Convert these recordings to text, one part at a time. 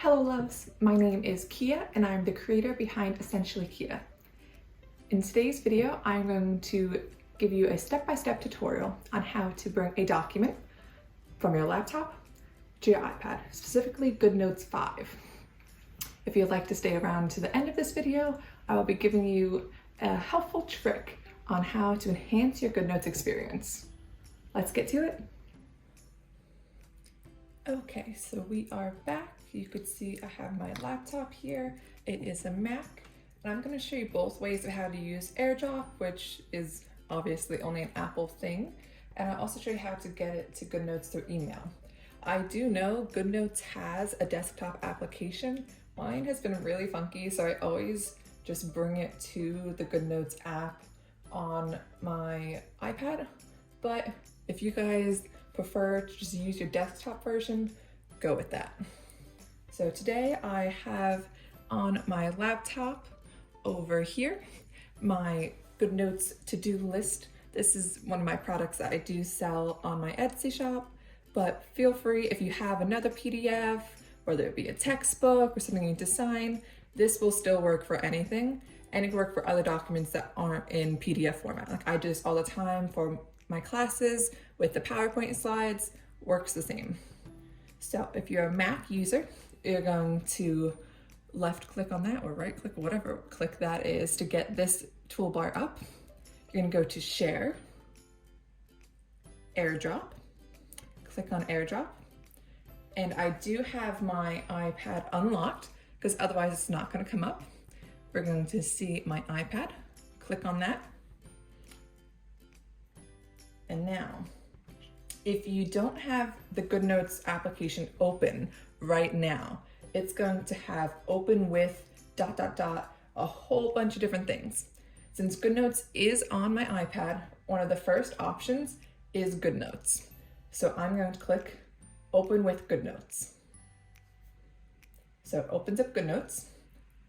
Hello loves, my name is Kia and I'm the creator behind Essentially Kia. In today's video, I'm going to give you a step-by-step tutorial on how to bring a document from your laptop to your iPad, specifically GoodNotes 5. If you'd like to stay around to the end of this video, I will be giving you a helpful trick on how to enhance your GoodNotes experience. Let's get to it. Okay, so we are back. You could see I have my laptop here. It is a Mac, and I'm going to show you both ways of how to use AirDrop, which is obviously only an Apple thing, and I'll also show you how to get it to GoodNotes through email. I do know GoodNotes has a desktop application. Mine has been really funky, so I always just bring it to the GoodNotes app on my iPad, but if you guys prefer to just use your desktop version, go with that. So today I have on my laptop over here my GoodNotes to-do list. This is one of my products that I do sell on my Etsy shop, but feel free if you have another PDF, whether it be a textbook or something you need to sign, this will still work for anything, and it can work for other documents that aren't in PDF format. Like I do this all the time for my classes with the PowerPoint slides, works the same. So if you're a Mac user, you're going to left click on that or right click, whatever click that is to get this toolbar up. You're gonna go to Share, AirDrop, click on AirDrop. And I do have my iPad unlocked because otherwise it's not gonna come up. We're going to see my iPad, click on that. And now, if you don't have the GoodNotes application open right now, it's going to have open with ... a whole bunch of different things. Since GoodNotes is on my iPad, one of the first options is GoodNotes. So I'm going to click open with GoodNotes. So it opens up GoodNotes.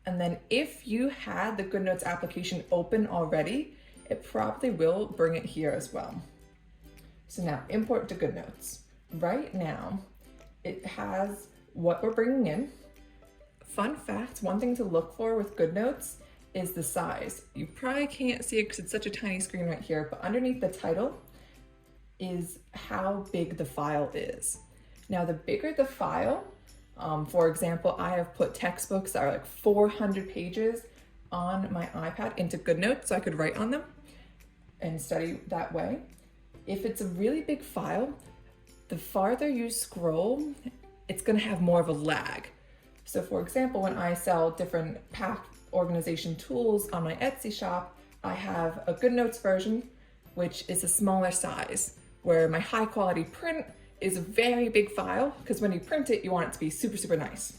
And then if you had the GoodNotes application open already, it probably will bring it here as well. So now import to GoodNotes. Right now, it has what we're bringing in. Fun fact, one thing to look for with GoodNotes is the size. You probably can't see it because it's such a tiny screen right here, but underneath the title is how big the file is. Now, the bigger the file, for example, I have put textbooks that are like 400 pages on my iPad into GoodNotes so I could write on them and study that way. If it's a really big file, the farther you scroll, it's gonna have more of a lag. So for example, when I sell different pack organization tools on my Etsy shop, I have a GoodNotes version, which is a smaller size, where my high quality print is a very big file, because when you print it, you want it to be super, super nice.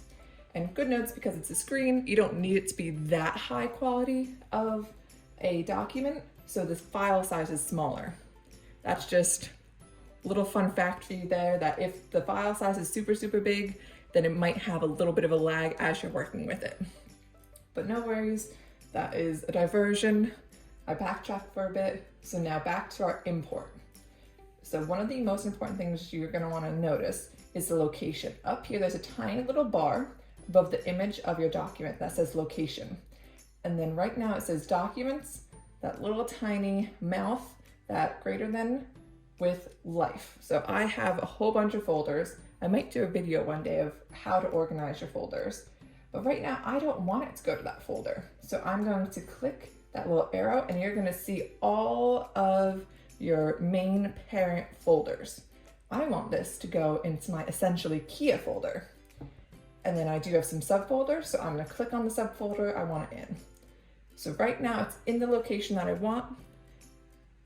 And GoodNotes, because it's a screen, you don't need it to be that high quality of a document, so the file size is smaller. That's just a little fun fact for you there, that if the file size is super, super big, then it might have a little bit of a lag as you're working with it. But no worries, that is a diversion. I backtracked for a bit, so now back to our import. So one of the most important things you're gonna wanna notice is the location. Up here, there's a tiny little bar above the image of your document that says location. And then right now it says documents, that little tiny mouth, that greater than with life. So I have a whole bunch of folders. I might do a video one day of how to organize your folders, but right now I don't want it to go to that folder. So I'm going to click that little arrow and you're gonna see all of your main parent folders. I want this to go into my Essentially Kia folder. And then I do have some subfolders, so I'm gonna click on the subfolder I want it in. So right now it's in the location that I want.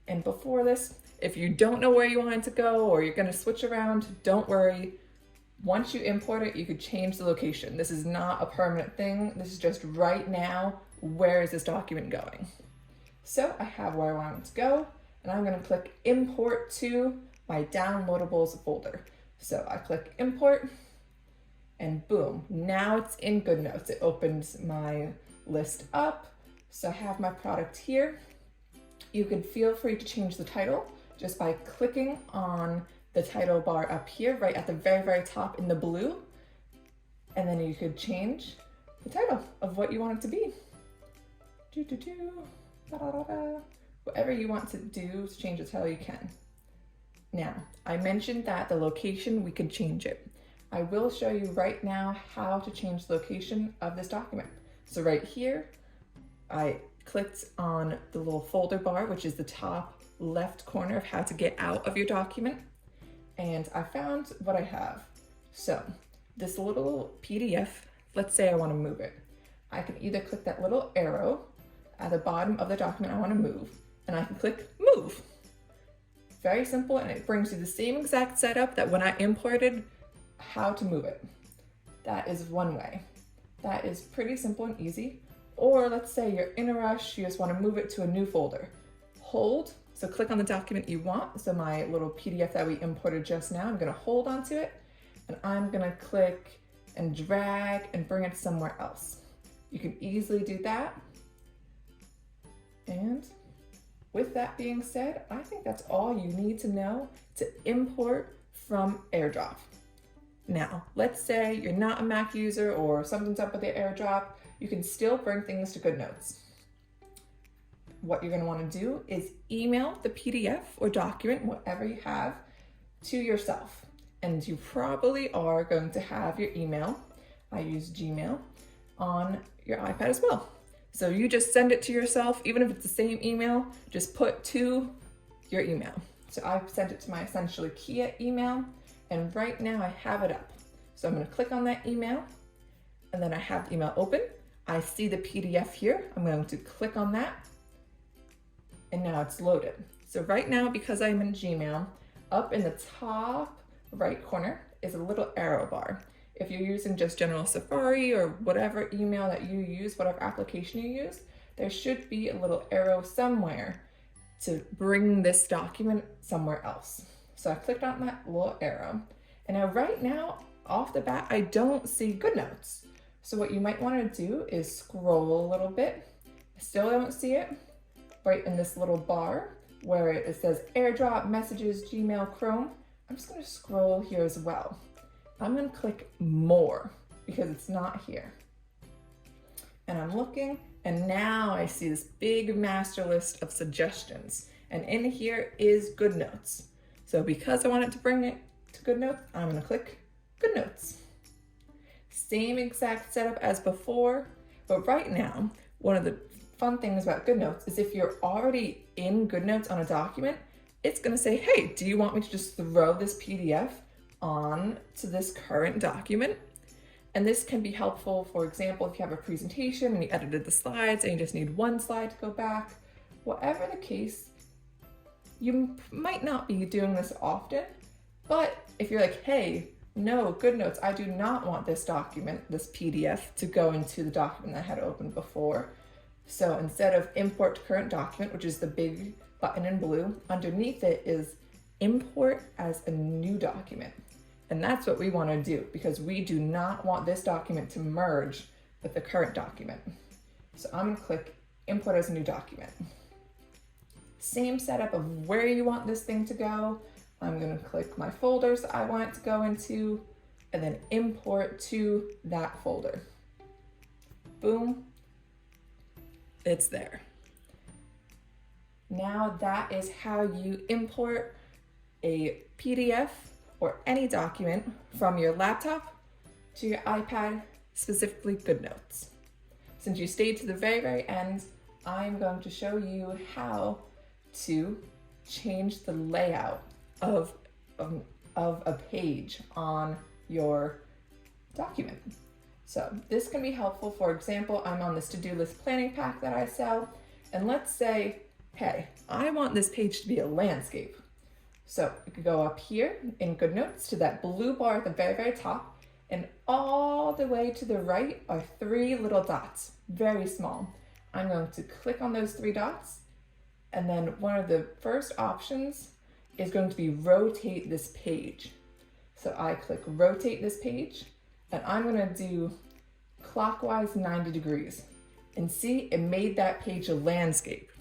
And before this, if you don't know where you want it to go or you're gonna switch around, don't worry. Once you import it, you could change the location. This is not a permanent thing. This is just right now, where is this document going? So I have where I want it to go, and I'm gonna click import to my downloadables folder. So I click import, and boom, now it's in GoodNotes. It opens my list up. So I have my product here. You can feel free to change the title just by clicking on the title bar up here, right at the very, very top in the blue. And then you could change the title of what you want it to be. Whatever you want to do to change the title, you can. Now, I mentioned that the location, we could change it. I will show you right now how to change the location of this document. So right here, I clicked on the little folder bar, which is the top left corner of how to get out of your document. And I found what I have. So this little PDF, let's say I want to move it. I can either click that little arrow at the bottom of the document I want to move, and I can click move. Very simple, and it brings you the same exact setup that when I imported how to move it. That is one way. That is pretty simple and easy. Or let's say you're in a rush, you just want to move it to a new folder. Hold, so click on the document you want. So my little PDF that we imported just now, I'm going to hold onto it, and I'm going to click and drag and bring it somewhere else. You can easily do that. And with that being said, I think that's all you need to know to import from AirDrop. Now, let's say you're not a Mac user or something's up with the AirDrop, you can still bring things to GoodNotes. What you're going to want to do is email the PDF or document, whatever you have, to yourself. And you probably are going to have your email, I use Gmail, on your iPad as well. So you just send it to yourself, even if it's the same email, just put to your email. So I've sent it to my Essentially Kia email, and right now I have it up. So I'm going to click on that email, and then I have the email open. I see the PDF here. I'm going to click on that, and now it's loaded. So right now, because I'm in Gmail, up in the top right corner is a little arrow bar. If you're using just general Safari or whatever email that you use, whatever application you use, there should be a little arrow somewhere to bring this document somewhere else. So I clicked on that little arrow, and now right now, off the bat, I don't see GoodNotes. So what you might want to do is scroll a little bit. I still don't see it. Right in this little bar where it says AirDrop, Messages, Gmail, Chrome, I'm just going to scroll here as well. I'm going to click More because it's not here. And I'm looking, and now I see this big master list of suggestions. And in here is GoodNotes. So because I want it to bring it to GoodNotes, I'm going to click GoodNotes. Same exact setup as before, but right now, one of the fun things about GoodNotes is if you're already in GoodNotes on a document, it's going to say, hey, do you want me to just throw this PDF on to this current document? And this can be helpful, for example, if you have a presentation and you edited the slides and you just need one slide to go back. Whatever the case, you might not be doing this often, but if you're like, hey, no, GoodNotes, I do not want this document, this PDF, to go into the document I had opened before. So instead of import to current document, which is the big button in blue, underneath it is import as a new document. And that's what we want to do because we do not want this document to merge with the current document. So I'm going to click import as a new document. Same setup of where you want this thing to go. I'm going to click my folders I want it to go into and then import to that folder. Boom. It's there. Now that is how you import a PDF or any document from your laptop to your iPad, specifically GoodNotes. Since you stayed to the very, very end, I'm going to show you how to change the layout of a page on your document. So this can be helpful. For example, I'm on this to-do list planning pack that I sell, and let's say, hey, I want this page to be a landscape. So you could go up here in GoodNotes to that blue bar at the very, very top, and all the way to the right are 3 little dots, very small. I'm going to click on those 3 dots, and then one of the first options is going to be rotate this page. So I click rotate this page, and I'm going to do clockwise 90 degrees. And see, it made that page a landscape.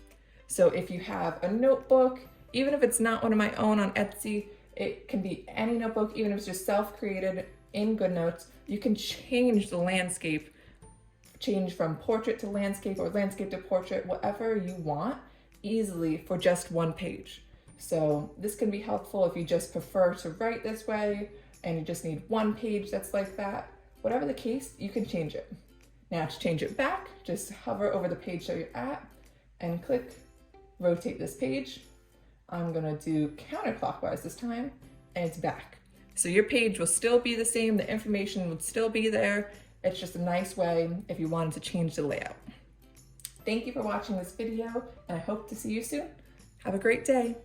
So if you have a notebook, even if it's not one of my own on Etsy, it can be any notebook, even if it's just self-created, in GoodNotes, you can change the landscape, change from portrait to landscape or landscape to portrait, whatever you want, easily for just one page. So this can be helpful if you just prefer to write this way and you just need one page that's like that. Whatever the case, you can change it. Now to change it back, just hover over the page that you're at and click rotate this page. I'm gonna do counterclockwise this time, and it's back. So your page will still be the same, the information would still be there. It's just a nice way if you wanted to change the layout. Thank you for watching this video, and I hope to see you soon. Have a great day.